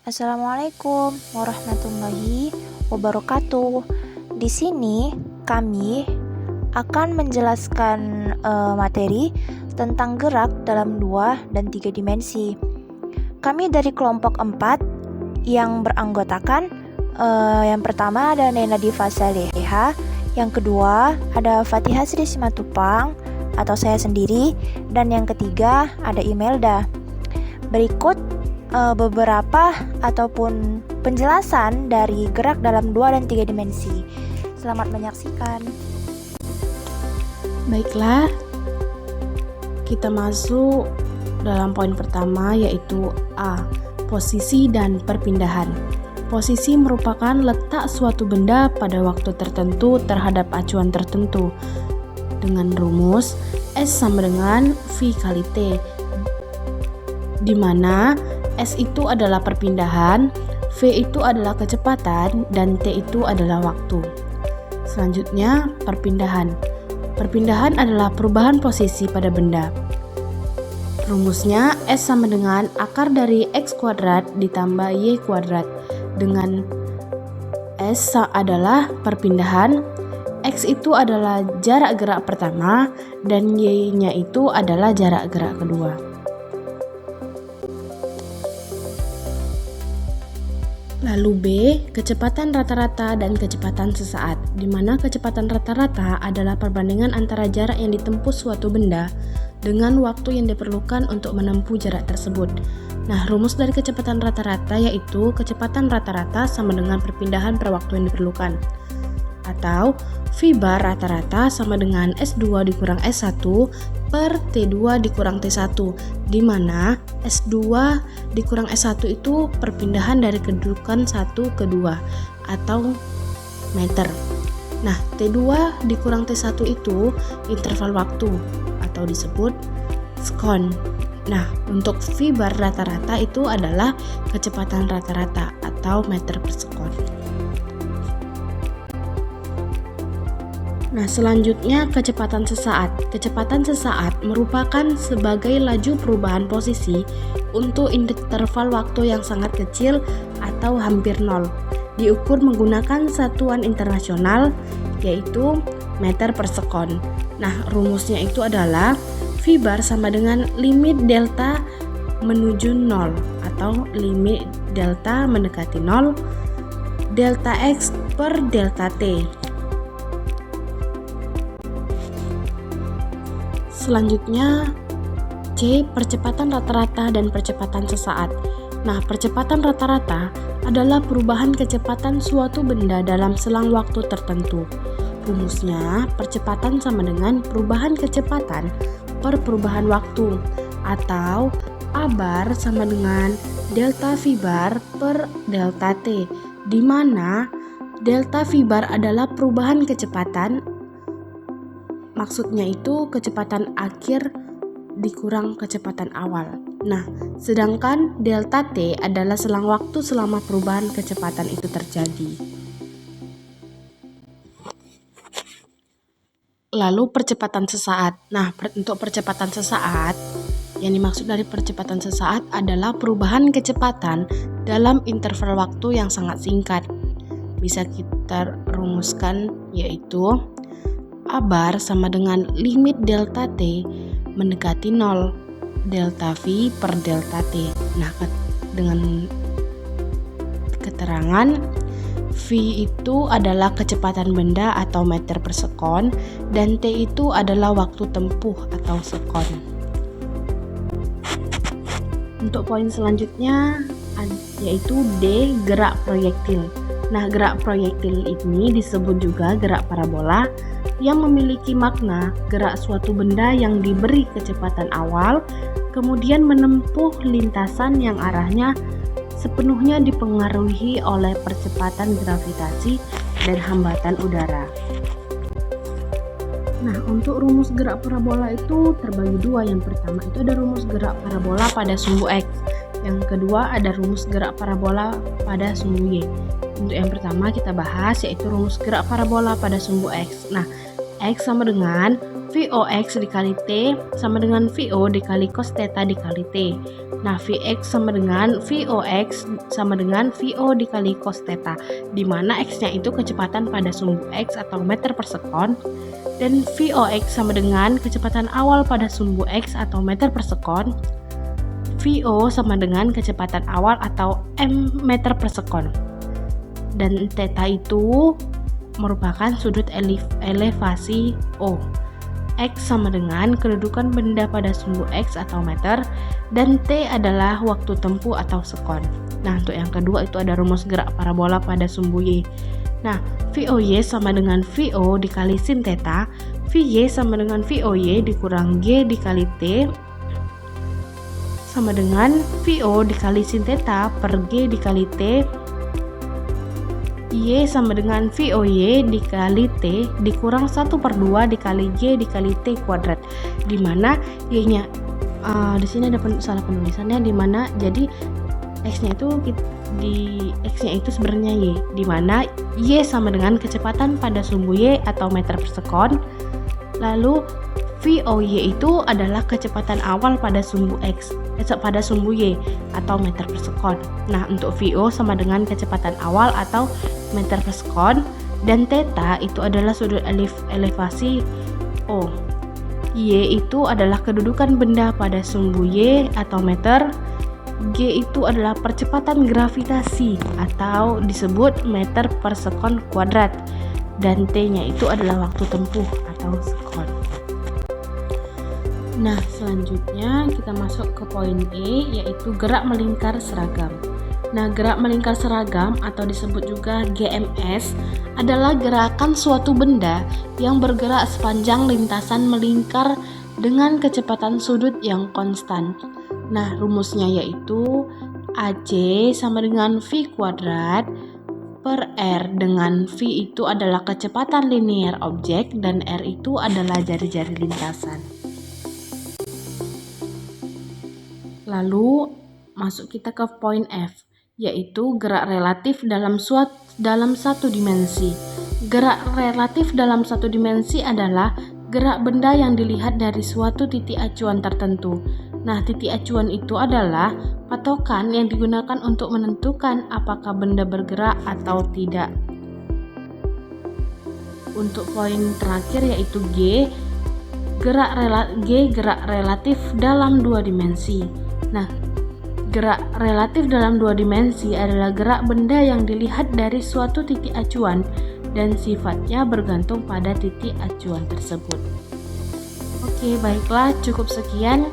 Assalamualaikum warahmatullahi wabarakatuh. Di sini kami akan menjelaskan materi tentang gerak dalam 2 dan 3 dimensi. Kami dari kelompok 4 yang beranggotakan yang pertama ada Nena Diva Saleha, yang kedua ada Fatihah Sri Simatupang atau saya sendiri, dan yang ketiga ada Imelda. Berikut beberapa ataupun penjelasan dari gerak dalam 2 dan 3 dimensi. Selamat menyaksikan. Baiklah, kita masuk dalam poin pertama, yaitu A. Posisi dan perpindahan. Posisi merupakan letak suatu benda pada waktu tertentu terhadap acuan tertentu dengan rumus S sama dengan V kali T, di mana S itu adalah perpindahan, V itu adalah kecepatan, dan T itu adalah waktu. Selanjutnya, perpindahan. Perpindahan adalah perubahan posisi pada benda. Rumusnya S sama dengan akar dari X kuadrat ditambah Y kuadrat, dengan S adalah perpindahan, X itu adalah jarak gerak pertama, dan Y-nya itu adalah jarak gerak kedua. Lalu B, kecepatan rata-rata dan kecepatan sesaat, di mana kecepatan rata-rata adalah perbandingan antara jarak yang ditempuh suatu benda dengan waktu yang diperlukan untuk menempuh jarak tersebut. Nah, rumus dari kecepatan rata-rata yaitu kecepatan rata-rata sama dengan perpindahan per waktu yang diperlukan. Atau V bar rata-rata sama dengan S2 dikurang S1 per T2 dikurang T1, di mana S2 dikurang S1 itu perpindahan dari kedudukan 1 ke 2 atau meter. Nah, T2 dikurang T1 itu interval waktu atau disebut sekon. Nah, untuk V bar rata-rata itu adalah kecepatan rata-rata atau meter per sekon. Nah, selanjutnya kecepatan sesaat. Kecepatan sesaat merupakan sebagai laju perubahan posisi untuk interval waktu yang sangat kecil atau hampir nol. Diukur menggunakan satuan internasional yaitu meter per sekon. Nah, rumusnya itu adalah V bar sama dengan limit delta menuju nol atau limit delta mendekati nol delta X per delta T. Selanjutnya C. Percepatan rata-rata dan percepatan sesaat. Nah, percepatan rata-rata adalah perubahan kecepatan suatu benda dalam selang waktu tertentu. Rumusnya percepatan sama dengan perubahan kecepatan per perubahan waktu, atau A bar sama dengan delta V bar per delta T, di mana delta V bar adalah perubahan kecepatan, maksudnya itu kecepatan akhir dikurang kecepatan awal. Nah, sedangkan delta T adalah selang waktu selama perubahan kecepatan itu terjadi. Lalu percepatan sesaat. Nah, untuk percepatan sesaat, yang dimaksud dari percepatan sesaat adalah perubahan kecepatan dalam interval waktu yang sangat singkat. Bisa kita rumuskan yaitu A bar sama dengan limit delta T mendekati 0 delta V per delta T. Nah, dengan keterangan V itu adalah kecepatan benda atau meter per sekon, dan T itu adalah waktu tempuh atau sekon. Untuk poin selanjutnya yaitu D, gerak proyektil. Nah, gerak proyektil ini disebut juga gerak parabola yang memiliki makna gerak suatu benda yang diberi kecepatan awal, kemudian menempuh lintasan yang arahnya sepenuhnya dipengaruhi oleh percepatan gravitasi dan hambatan udara. Nah, untuk rumus gerak parabola itu terbagi dua. Yang pertama itu ada rumus gerak parabola pada sumbu X. Yang kedua ada rumus gerak parabola pada sumbu Y. Untuk yang pertama kita bahas yaitu rumus gerak parabola pada sumbu X. Nah, X sama dengan Vox dikali T sama dengan VO dikali cos theta dikali T. Nah, Vx sama dengan Vox sama dengan VO dikali cos theta, di mana X-nya itu kecepatan pada sumbu X atau meter per sekon, dan Vox sama dengan kecepatan awal pada sumbu X atau meter per sekon. VO sama dengan kecepatan awal atau m meter per sekon. Dan theta itu merupakan sudut elevasi O. X sama dengan kedudukan benda pada sumbu X atau meter, dan T adalah waktu tempuh atau sekon. Nah, untuk yang kedua itu ada rumus gerak parabola pada sumbu Y. Nah, VOY sama dengan VO dikali sin theta, VY sama dengan VOY dikurang G dikali T, sama dengan VO dikali sin theta per G dikali T, Y sama dengan VOY dikali T dikurang 1/2 dikali G dikali T kuadrat, dimana Y-nya di sini ada salah penulisannya, dimana jadi X-nya itu sebenarnya Y, dimana Y sama dengan kecepatan pada sumbu Y atau meter per sekon, lalu VOY itu adalah kecepatan awal pada sumbu pada sumbu Y atau meter per sekon. Nah, untuk VO sama dengan kecepatan awal atau meter per sekon, dan theta itu adalah sudut elevasi O. Y itu adalah kedudukan benda pada sumbu Y atau meter. G itu adalah percepatan gravitasi atau disebut meter per sekon kuadrat, dan T-nya itu adalah waktu tempuh atau sekon. Nah, selanjutnya kita masuk ke poin E, yaitu gerak melingkar seragam. Nah, gerak melingkar seragam atau disebut juga GMS adalah gerakan suatu benda yang bergerak sepanjang lintasan melingkar dengan kecepatan sudut yang konstan. Nah, rumusnya yaitu AC sama dengan V kuadrat per R, dengan V itu adalah kecepatan linear objek dan R itu adalah jari-jari lintasan. Lalu masuk kita ke poin F, yaitu gerak relatif dalam satu dimensi. Gerak relatif dalam satu dimensi adalah gerak benda yang dilihat dari suatu titik acuan tertentu. Nah, titik acuan itu adalah patokan yang digunakan untuk menentukan apakah benda bergerak atau tidak. Untuk poin terakhir yaitu G, gerak relatif dalam dua dimensi. Nah, gerak relatif dalam dua dimensi adalah gerak benda yang dilihat dari suatu titik acuan dan sifatnya bergantung pada titik acuan tersebut. Oke, baiklah, cukup sekian.